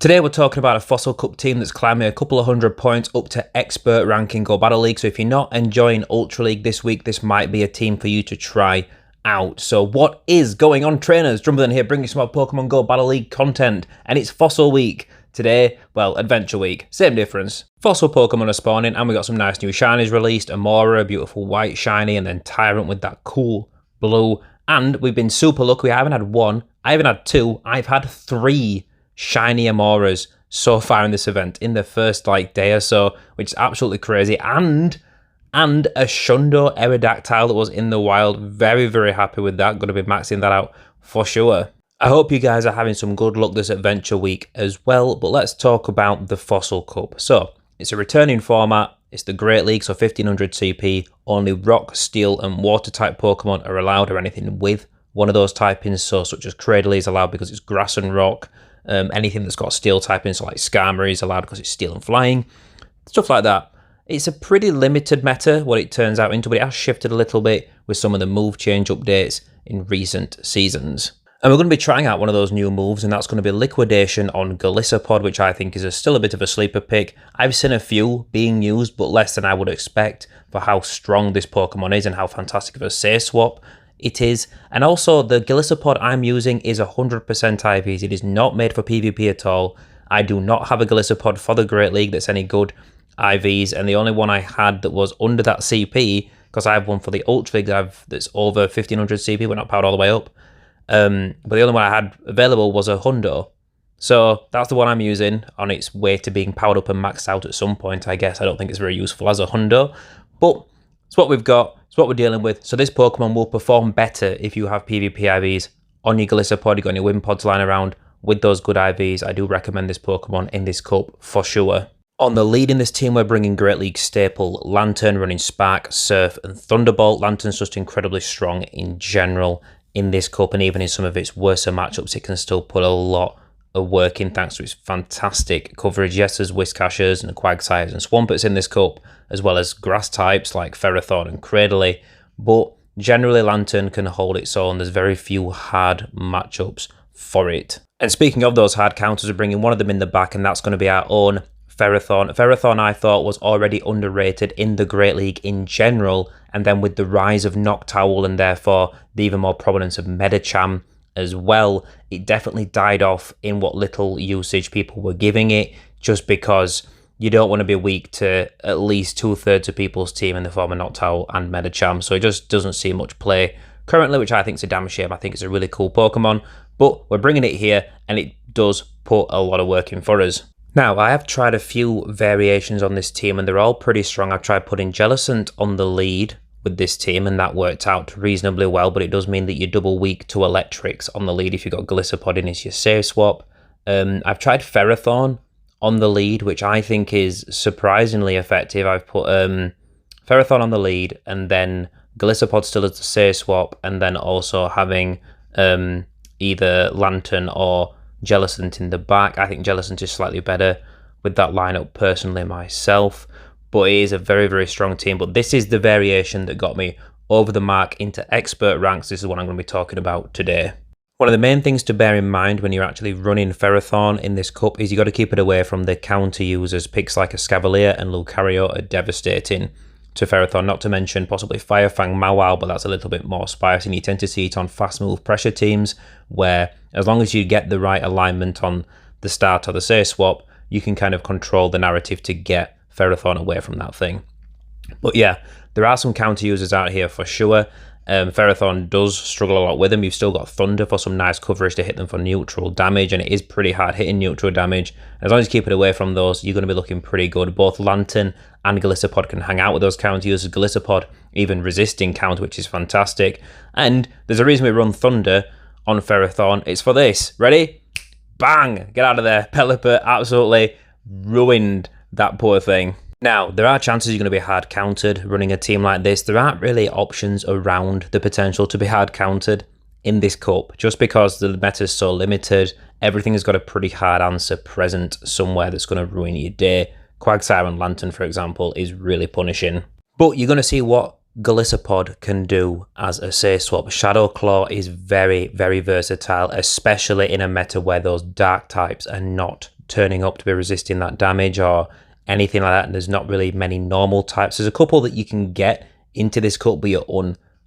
Today we're talking about a Fossil Cup team that's climbing a couple of 100 points up to Expert rank in Go Battle League. So if you're not enjoying Ultra League this week, this might be a team for you to try out. So what is going on, trainers? DrumVillain here, bringing some more Pokemon Go Battle League content. And it's Fossil Week. Today, well, Adventure Week. Same difference. Fossil Pokemon are spawning, and we got some nice new shinies released. Amora, a beautiful white shiny, and then Tyrant with that cool blue. And we've been super lucky. I haven't had one, I haven't had two, I've had three shiny Amoras so far in this event in the first day or so, which is absolutely crazy. And a Shundo Aerodactyl that was in the wild. Very, very happy with that. Going to be maxing that out for sure. I hope you guys are having some good luck this Adventure Week as well, but let's talk about the Fossil Cup. So it's a returning format. It's the Great League, so 1500 CP. Only Rock, Steel and Water type Pokemon are allowed, or anything with one of those typings, so such as Cradily is allowed because it's Grass and Rock. Anything that's got Steel typing, so like Skarmory is allowed because it's Steel and Flying. Stuff like that. It's a pretty limited meta, what it turns out into, but it has shifted a little bit with some of the move change updates in recent seasons. And we're going to be trying out one of those new moves, and that's going to be Liquidation on Golisopod, which I think is still a bit of a sleeper pick. I've seen a few being used, but less than I would expect for how strong this Pokemon is and how fantastic of a say swap it is. And also, the Golisopod I'm using is 100% IVs. It is not made for PvP at all. I do not have a Golisopod for the Great League that's any good IVs, and the only one I had that was under that CP, because I have one for the Ultra League that's over 1500 CP, but not powered all the way up. But the only one I had available was a Hundo. So that's the one I'm using on its way to being powered up and maxed out at some point, I guess. I don't think it's very useful as a Hundo, but it's what we've got. It's what we're dealing with. So this Pokemon will perform better if you have PvP IVs on your Golisopod. You've got your Wimpods lying around with those good IVs. I do recommend this Pokemon in this cup for sure. On the lead in this team, we're bringing Great League staple Lanturn, running Spark, Surf and Thunderbolt. Lanturn's just incredibly strong in general in this cup, and even in some of its worser matchups, it can still put a lot of work in thanks to its fantastic coverage. Yes, there's Whiscashers and Quagsires and Swampert in this cup, as well as grass types like Ferrothorn and Cradily, but generally Lanturn can hold its own. There's very few hard matchups for it. And speaking of those hard counters, we're bringing one of them in the back, and that's going to be our own Ferrothorn. Ferrothorn, I thought, was already underrated in the Great League in general, and then with the rise of Noctowl and therefore the even more prominence of Medicham as well, it definitely died off in what little usage people were giving it, just because you don't want to be weak to at least 2/3 of people's team in the form of Noctowl and Medicham, so it just doesn't see much play currently, which I think is a damn shame. I think it's a really cool Pokemon, but we're bringing it here, and it does put a lot of work in for us. Now, I have tried a few variations on this team, and they're all pretty strong. I've tried putting Jellicent on the lead with this team, and that worked out reasonably well, but it does mean that you're double weak to electrics on the lead if you've got Golisopod in as your save swap. I've tried Ferrothorn on the lead, which I think is surprisingly effective. I've put Ferrothorn on the lead, and then Golisopod still as the save swap, and then also having either Lanturn or Jellicent in the back. I think Jellicent is slightly better with that lineup personally myself, but it is a very, very strong team. But this is the variation that got me over the mark into expert ranks. This is what I'm going to be talking about today. One of the main things to bear in mind when you're actually running Ferrothorn in this cup is you got to keep it away from the counter users. Picks like a Scavalier and Lucario are devastating to Ferrothorn, not to mention possibly Firefang, Mawile, but that's a little bit more spicy, and you tend to see it on fast move pressure teams where as long as you get the right alignment on the start or the save swap, you can kind of control the narrative to get Ferrothorn away from that thing. But yeah, there are some counter users out here for sure. Ferrothorn does struggle a lot with them. You've still got Thunder for some nice coverage to hit them for neutral damage, and it is pretty hard hitting neutral damage. As long as you keep it away from those, you're going to be looking pretty good. Both Lanturn and Golisopod can hang out with those counter users. Golisopod even resisting counter, which is fantastic. And there's a reason we run Thunder on Ferrothorn. It's for this. Ready? Bang! Get out of there. Pelipper absolutely ruined that poor thing. Now, there are chances you're going to be hard countered running a team like this. There aren't really options around the potential to be hard countered in this cup, just because the meta is so limited. Everything has got a pretty hard answer present somewhere that's going to ruin your day. Quagsire and Lanturn, for example, is really punishing. But you're going to see what Golisopod can do as a save swap. Shadow Claw is very, very versatile, especially in a meta where those dark types are not turning up to be resisting that damage or anything like that, and there's not really many normal types. There's a couple that you can get into this cup, but you're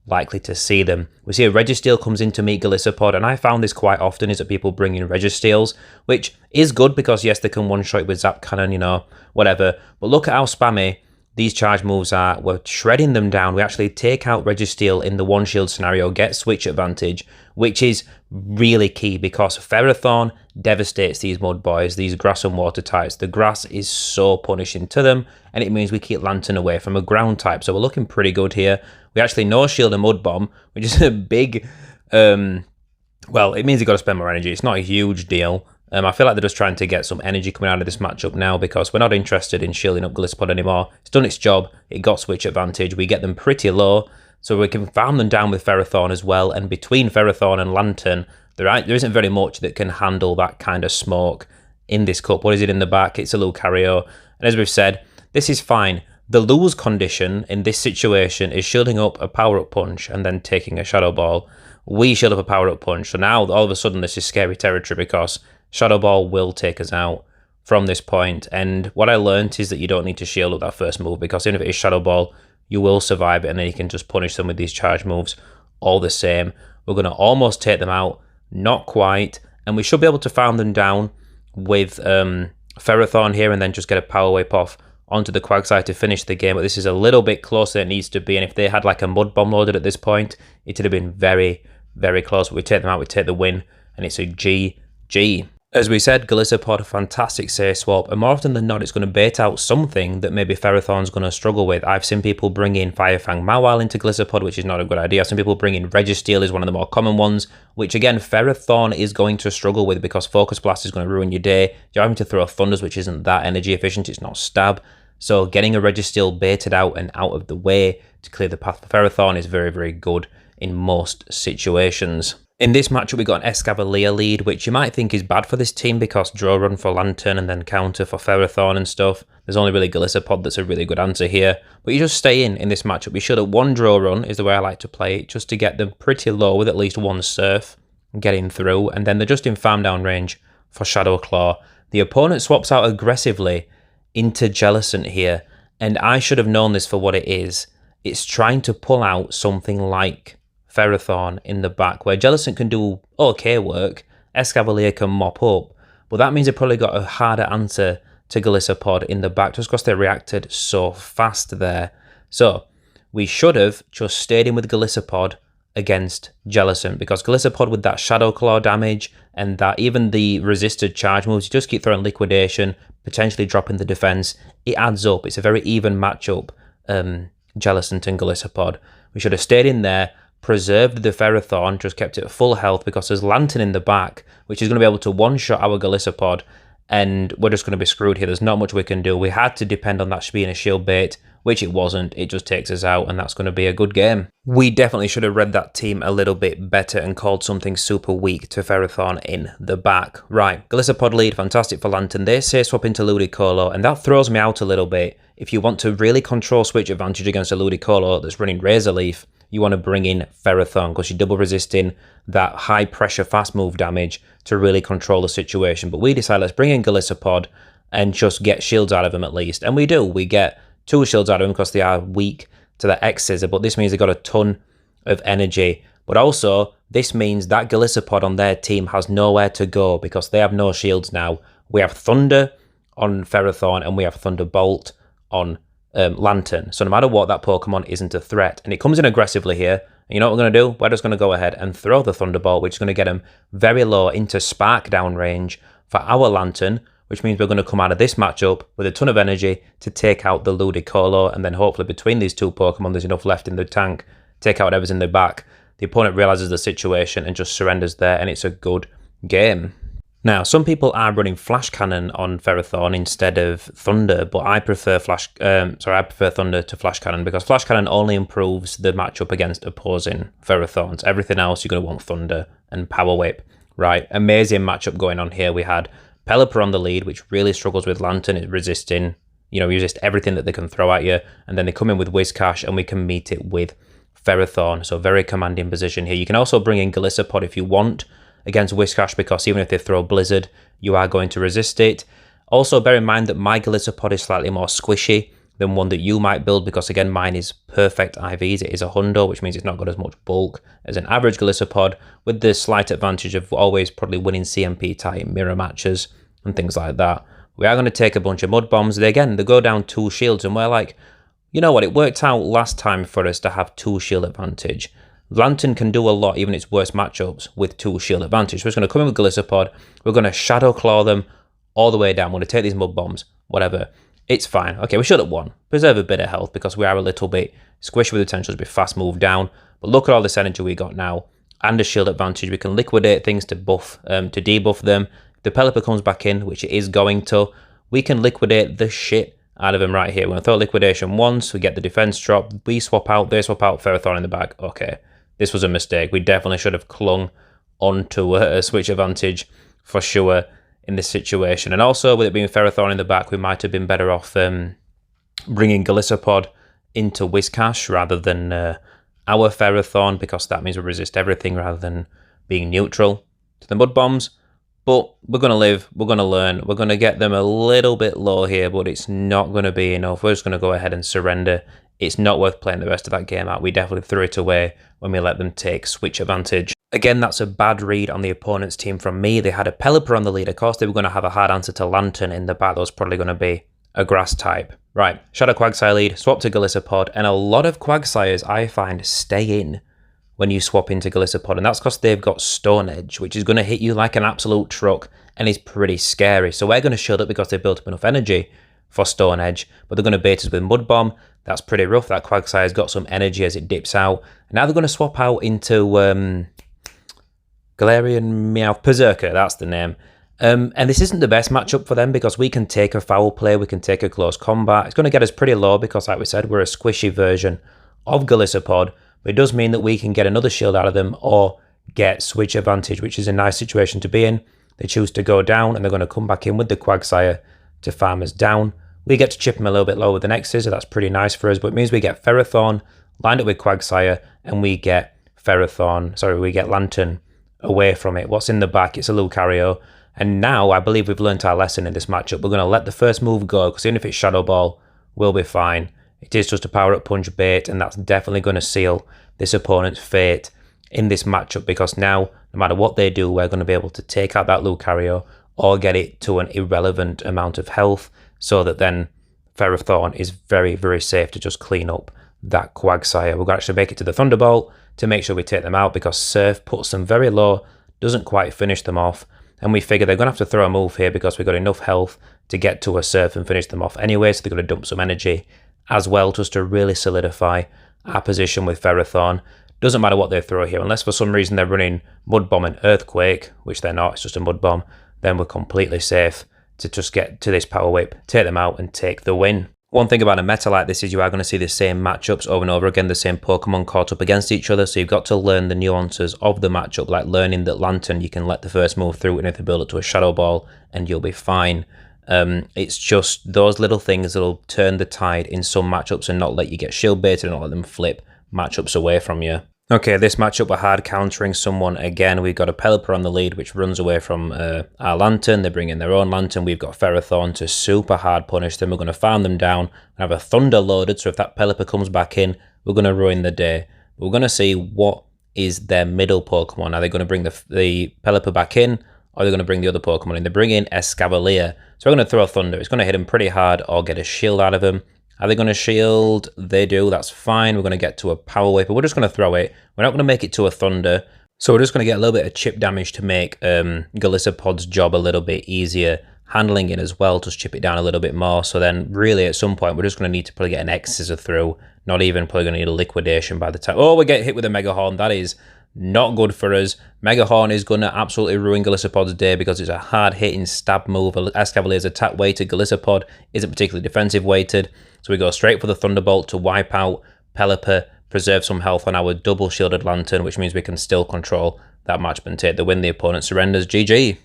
unlikely to see them. We see a Registeel comes in to meet Golisopod, and I found this quite often, is that people bring in Registeels, which is good because, yes, they can one-shot with Zap Cannon, you know, whatever. But look at how spammy these charge moves are. We're shredding them down. We actually take out Registeel in the one-shield scenario, get switch advantage, which is really key because Ferrothorn devastates these mud boys, these grass and water types. The grass is so punishing to them, and it means we keep Lanturn away from a ground type. So we're looking pretty good here. We actually no-shield a Mud Bomb, which is a big... well, it means you've got to spend more energy. It's not a huge deal. I feel like they're just trying to get some energy coming out of this matchup now because we're not interested in shielding up Golisopod anymore. It's done its job. It got switch advantage. We get them pretty low, so we can farm them down with Ferrothorn as well. And between Ferrothorn and Lanturn, there isn't very much that can handle that kind of smoke in this cup. What is it in the back? It's a Lucario. And as we've said, this is fine. The lose condition in this situation is shielding up a power-up punch and then taking a Shadow Ball. We shield up a power-up punch. So now, all of a sudden, this is scary territory because Shadow Ball will take us out from this point. And what I learned is that you don't need to shield up that first move because even if it is Shadow Ball, you will survive it and then you can just punish them with these charge moves all the same. We're going to almost take them out. Not quite. And we should be able to farm them down with Ferrothorn here and then just get a Power Whip off onto the Quagsire to finish the game. But this is a little bit closer than it needs to be. And if they had like a Mud Bomb loaded at this point, it would have been very, very close. But we take them out, we take the win, and it's a GG. As we said, Golisopod, a fantastic save swap, and more often than not, it's going to bait out something that maybe Ferrothorn's going to struggle with. I've seen people bring in Firefang Mawile into Golisopod, which is not a good idea. I've seen people bring in Registeel, is one of the more common ones, which again, Ferrothorn is going to struggle with because Focus Blast is going to ruin your day. You're having to throw Thunders, which isn't that energy efficient, it's not stab. So getting a Registeel baited out and out of the way to clear the path for Ferrothorn is very, very good in most situations. In this matchup, we got an Escavalier lead, which you might think is bad for this team because draw run for Lanturn and then counter for Ferrothorn and stuff. There's only really Golisopod that's a really good answer here. But you just stay in this matchup. You should at one draw run is the way I like to play it, just to get them pretty low with at least one Surf getting through. And then they're just in farm down range for Shadow Claw. The opponent swaps out aggressively into Jellicent here. And I should have known this for what it is. It's trying to pull out something like Ferrothorn in the back, where Jellicent can do okay work, Escavalier can mop up, but that means they probably got a harder answer to Golisopod in the back just because they reacted so fast there. So we should have just stayed in with Golisopod against Jellicent because Golisopod with that Shadow Claw damage and that even the resisted charge moves, you just keep throwing Liquidation, potentially dropping the defense. It adds up. It's a very even matchup, Jellicent and Golisopod. We should have stayed in there, preserved the Ferrothorn, just kept it at full health because there's Lanturn in the back, which is going to be able to one-shot our Golisopod, and we're just going to be screwed here. There's not much we can do. We had to depend on that being a shield bait, which it wasn't. It just takes us out, and that's going to be a good game. We definitely should have read that team a little bit better and called something super weak to Ferrothorn in the back. Right, Golisopod lead, fantastic for Lanturn. They say swap into Ludicolo, and that throws me out a little bit. If you want to really control switch advantage against a Ludicolo that's running Razor Leaf, you want to bring in Ferrothorn because you're double resisting that high pressure fast move damage to really control the situation. But we decide let's bring in Golisopod and just get shields out of him at least. And we do. We get 2 shields out of him because they are weak to the X-Scissor, but this means they've got a ton of energy. But also, this means that Golisopod on their team has nowhere to go because they have no shields now. We have Thunder on Ferrothorn and we have Thunderbolt on Lanturn. So no matter what, that Pokemon isn't a threat. And it comes in aggressively here. And you know what we're going to do? We're just going to go ahead and throw the Thunderbolt, which is going to get him very low into Spark down range for our Lanturn, which means we're going to come out of this matchup with a ton of energy to take out the Ludicolo, and then hopefully between these two Pokemon there's enough left in the tank, take out whatever's in the back. The opponent realises the situation and just surrenders there, and it's a good game. Now, some people are running Flash Cannon on Ferrothorn instead of Thunder, but I prefer Thunder to Flash Cannon because Flash Cannon only improves the matchup against opposing Ferrothorns. Everything else you're going to want Thunder and Power Whip. Right, amazing matchup going on here. We had Pelipper on the lead, which really struggles with Lanturn. It's resisting, resist everything that they can throw at you, and then they come in with Whiscash, and we can meet it with Ferrothorn. So very commanding position here. You can also bring in Golisopod if you want. against Whiscash because even if they throw Blizzard, you are going to resist it. Also, bear in mind that my Golisopod is slightly more squishy than one that you might build because, again, mine is perfect IVs. It is a hundo, which means it's not got as much bulk as an average Golisopod, with the slight advantage of always probably winning CMP type mirror matches and things like that. We are going to take a bunch of Mud Bombs. They go down 2 shields, and we're like, you know what, it worked out last time for us to have 2 shield advantage. Lanturn can do a lot, even its worst matchups, with 2 shield advantage. We're just going to come in with Golisopod. We're going to Shadow Claw them all the way down. We're going to take these Mud Bombs, whatever. It's fine. Okay, we should have won. Preserve a bit of health because we are a little bit squishy with the potential to be fast move down. But look at all this energy we got now and a shield advantage. We can liquidate things to buff, to debuff them. If the Pelipper comes back in, which it is going to, we can liquidate the shit out of him right here. We're going to throw liquidation once. We get the defense drop. We swap out. They swap out. Ferrothorn in the back. Okay, this was a mistake. We definitely should have clung onto a switch advantage for sure in this situation. And also, with it being Ferrothorn in the back, we might have been better off bringing Golisopod into Whiscash rather than our Ferrothorn, because that means we resist everything rather than being neutral to the Mud Bombs. But we're going to live, we're going to learn, we're going to get them a little bit low here, but it's not going to be enough. We're just going to go ahead and surrender. It's not worth playing the rest of that game out. We definitely threw it away when we let them take switch advantage. Again, that's a bad read on the opponent's team from me. They had a Pelipper on the lead. Of course, they were going to have a hard answer to Lanturn in the back. That was probably going to be a grass type. Right, Shadow Quagsire lead, swap to Golisopod, and a lot of Quagsires I find stay in when you swap into Golisopod, and that's because they've got Stone Edge, which is going to hit you like an absolute truck and is pretty scary. So we're going to shield up because they've built up enough energy for Stone Edge, but they're going to bait us with Mud Bomb. That's pretty rough. That Quagsire's got some energy as it dips out. And now they're going to swap out into Galarian Meowth Berserker, that's the name. And this isn't the best matchup for them because we can take a foul play, we can take a close combat. It's going to get us pretty low because, like we said, we're a squishy version of Golisopod. But it does mean that we can get another shield out of them or get switch advantage, which is a nice situation to be in. They choose to go down and they're going to come back in with the Quagsire to farm us down. We get to chip them a little bit lower with the X-Scissor. That's pretty nice for us, but it means we get Ferrothorn lined up with Quagsire and we get we get Lanturn away from it. What's in the back? It's a Lucario. And now I believe we've learned our lesson in this matchup. We're going to let the first move go because even if it's Shadow Ball, we'll be fine. It is just a power-up punch bait, and that's definitely going to seal this opponent's fate in this matchup because now, no matter what they do, we're going to be able to take out that Lucario or get it to an irrelevant amount of health so that then Ferrothorn is very, very safe to just clean up that Quagsire. We're going to actually make it to the Thunderbolt to make sure we take them out because Surf puts them very low, doesn't quite finish them off, and we figure they're going to have to throw a move here because we've got enough health to get to a Surf and finish them off anyway, so they're going to dump some energy as well just to really solidify our position with Ferrothorn. Doesn't matter what they throw here, unless for some reason they're running Mud Bomb and Earthquake, which they're not, it's just a Mud Bomb, then we're completely safe to just get to this Power Whip, take them out and take the win. One thing about a meta like this is you are going to see the same matchups over and over again, the same Pokemon caught up against each other, so you've got to learn the nuances of the matchup, like learning that Lanturn, you can let the first move through and if they build it to a Shadow Ball and you'll be fine. It's just those little things that'll turn the tide in some matchups and not let you get shield baited and not let them flip matchups away from you. Okay, this matchup we're hard countering someone again. We've got a Pelipper on the lead which runs away from our Lanturn. They bring in their own Lanturn. We've got Ferrothorn to super hard punish them. We're going to farm them down and have a Thunder loaded, so if that Pelipper comes back in, we're going to ruin the day. We're going to see what is their middle Pokemon. Are they going to bring the Pelipper back in, or are they going to bring the other Pokemon in? They bring in Escavalier. So we're going to throw Thunder. It's going to hit him pretty hard or get a shield out of him. Are they going to shield? They do. That's fine. We're going to get to a Power Whip, but we're just going to throw it. We're not going to make it to a Thunder. So we're just going to get a little bit of chip damage to make Golisopod's job a little bit easier. Handling it as well, just chip it down a little bit more. So then really at some point, we're just going to need to probably get an X-Scissor through. Not even probably going to need a Liquidation by the time. Oh, we get hit with a Mega Horn. That is not good for us. Mega Horn is going to absolutely ruin Golisopod's day because it's a hard-hitting stab move. Escavalier's attack weighted. Golisopod isn't particularly defensive weighted. So we go straight for the Thunderbolt to wipe out Pelipper, preserve some health on our double shielded Lanturn, which means we can still control that matchup and take the win. The opponent surrenders. GG.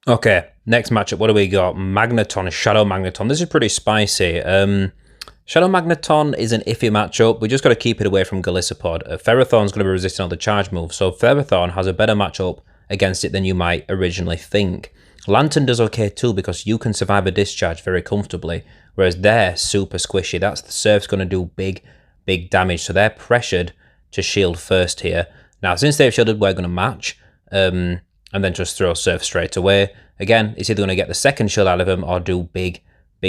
Okay, next matchup. What do we got? Magneton, Shadow Magneton. This is pretty spicy. Shadow Magneton is an iffy matchup. We just got to keep it away from Golisopod. Ferrothorn's going to be resisting all the charge moves, so Ferrothorn has a better matchup against it than you might originally think. Lanturn does okay too because you can survive a discharge very comfortably, whereas they're super squishy. That's the Surf's going to do big damage, so they're pressured to shield first here. Now, since they've shielded, we're going to match and then just throw Surf straight away. Again, it's either going to get the second shield out of them or do big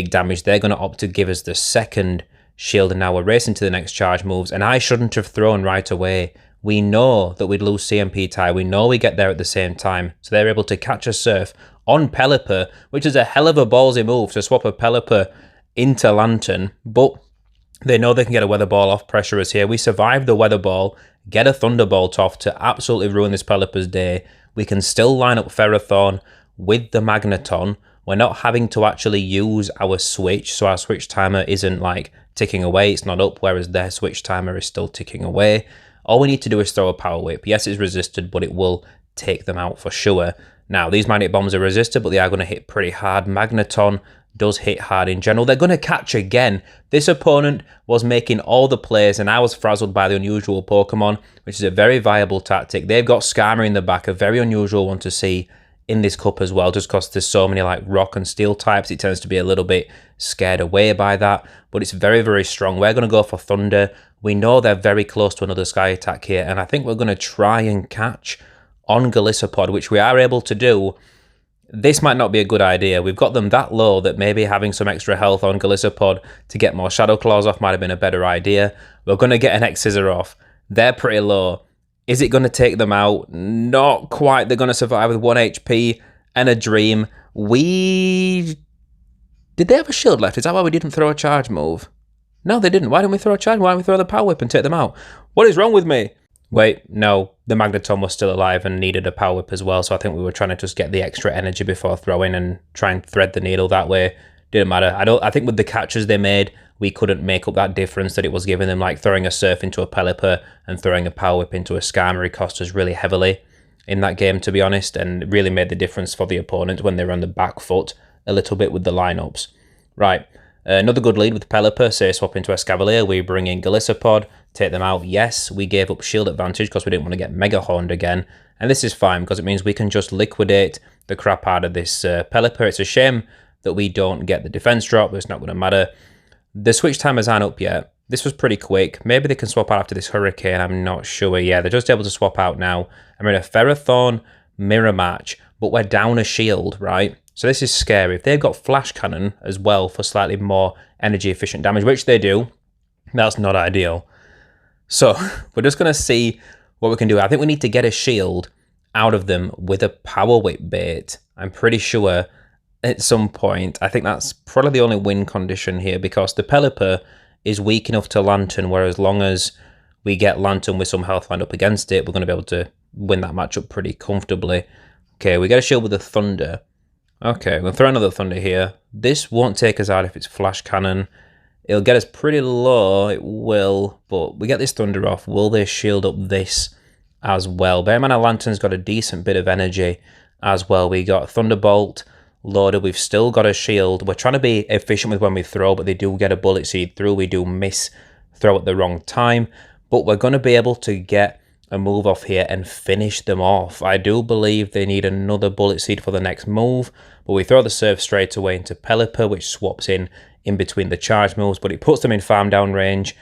damage. They're going to opt to give us the second shield, and now we're racing to the next charge moves, and I shouldn't have thrown right away. We know that we'd lose CMP tie. We know we get there at the same time, so they're able to catch a Surf on Pelipper, which is a hell of a ballsy move to swap a Pelipper into Lanturn, but they know they can get a Weather Ball off. Pressure is here. We survive the Weather Ball, get a Thunderbolt off to absolutely ruin this Pelipper's day. We can still line up Ferrothorn with the Magneton. We're not having to actually use our switch, so our switch timer isn't like ticking away, it's not up, whereas their switch timer is still ticking away. All we need to do is throw a Power Whip. Yes, it's resisted, but it will take them out for sure. Now, these Magnet Bombs are resisted, but they are going to hit pretty hard. Magneton does hit hard in general. They're going to catch again. This opponent was making all the plays, and I was frazzled by the unusual Pokemon, which is a very viable tactic. They've got Skarmory in the back, a very unusual one to see in this cup as well, just because there's so many like rock and steel types. It tends to be a little bit scared away by that, but it's very strong. We're going to go for Thunder. We know they're very close to another Sky attack here, and I think we're going to try and catch on Golisopod, which we are able to do. This might not be a good idea. We've got them that low that maybe having some extra health on Golisopod to get more Shadow Claws off might have been a better idea. We're going to get an X-Scissor off. They're pretty low. Is it going to take them out? Not quite. They're going to survive with 1 HP and a Dream. Did they have a shield left? Is that why we didn't throw a charge move? No, they didn't. Why didn't we throw a charge? Why didn't we throw the Power Whip and take them out? What is wrong with me? Wait, no. The Magneton was still alive and needed a Power Whip as well, so I think we were trying to just get the extra energy before throwing and try and thread the needle that way. Didn't matter. I think with the catches they made, we couldn't make up that difference that it was giving them, like throwing a Surf into a Pelipper and throwing a Power Whip into a Skarmory cost us really heavily in that game, to be honest, and it really made the difference for the opponent when they were on the back foot a little bit with the lineups. Right, another good lead with Pelipper, say swap into Escavalier, we bring in Golisopod, take them out. Yes, we gave up shield advantage because we didn't want to get Mega Horned again, and this is fine because it means we can just liquidate the crap out of this Pelipper. It's a shame that we don't get the defense drop, but it's not going to matter. The switch timers aren't up yet. This was pretty quick. Maybe they can swap out after this Hurricane, I'm not sure. Yeah, they're just able to swap out now. I'm in a Ferrothorn mirror match, but we're down a shield, right? So this is scary. If they've got Flash Cannon as well for slightly more energy efficient damage, which they do, that's not ideal. So we're just going to see what we can do. I think we need to get a shield out of them with a Power Whip bait. I'm pretty sure at some point. I think that's probably the only win condition here because the Pelipper is weak enough to Lanturn, whereas as long as we get Lanturn with some health lined up against it, we're going to be able to win that matchup pretty comfortably. Okay, we get a shield with a Thunder. Okay, we'll throw another Thunder here. This won't take us out if it's Flash Cannon. It'll get us pretty low, it will, but we get this Thunder off. Will they shield up this as well? Bear in mind, our Lanturn's got a decent bit of energy as well. We got Thunderbolt loaded. We've still got a shield. We're trying to be efficient with when we throw, but they do get a bullet seed through. We do miss throw at the wrong time, but we're going to be able to get a move off here and finish them off. I do believe they need another bullet seed for the next move, but we throw the Surf straight away into Pelipper, which swaps in between the charge moves, but it puts them in farm down range.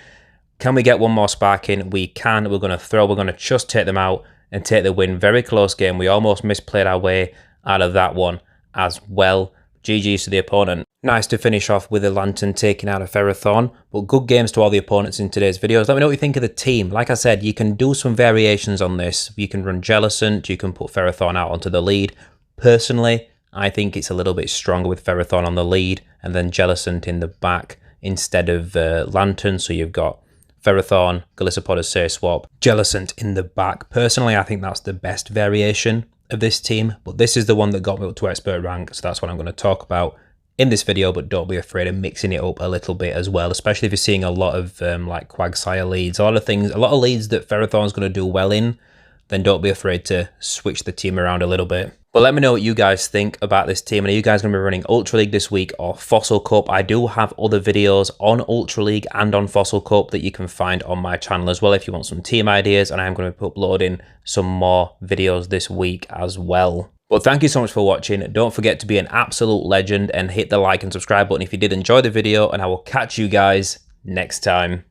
Can we get one more spark in? We can. We're going to throw. We're going to just take them out and take the win. Very close game. We almost misplayed our way out of that one as well. GG's to the opponent. Nice to finish off with a Lanturn taking out a Ferrothorn, but good games to all the opponents in today's videos. Let me know what you think of the team. Like I said, you can do some variations on this. You can run Jellicent, you can put Ferrothorn out onto the lead. Personally, I think it's a little bit stronger with Ferrothorn on the lead and then Jellicent in the back instead of Lanturn. So you've got Ferrothorn, Golisopod as say swap, Jellicent in the back. Personally, I think that's the best variation of this team, but this is the one that got me up to expert rank, so that's what I'm going to talk about in this video. But don't be afraid of mixing it up a little bit as well, especially if you're seeing a lot of like Quagsire leads, a lot of leads that Ferrothorn's going to do well in, then don't be afraid to switch the team around a little bit. But let me know what you guys think about this team. And are you guys going to be running Ultra League this week or Fossil Cup? I do have other videos on Ultra League and on Fossil Cup that you can find on my channel as well if you want some team ideas. And I'm going to be uploading some more videos this week as well. But thank you so much for watching. Don't forget to be an absolute legend and hit the like and subscribe button if you did enjoy the video. And I will catch you guys next time.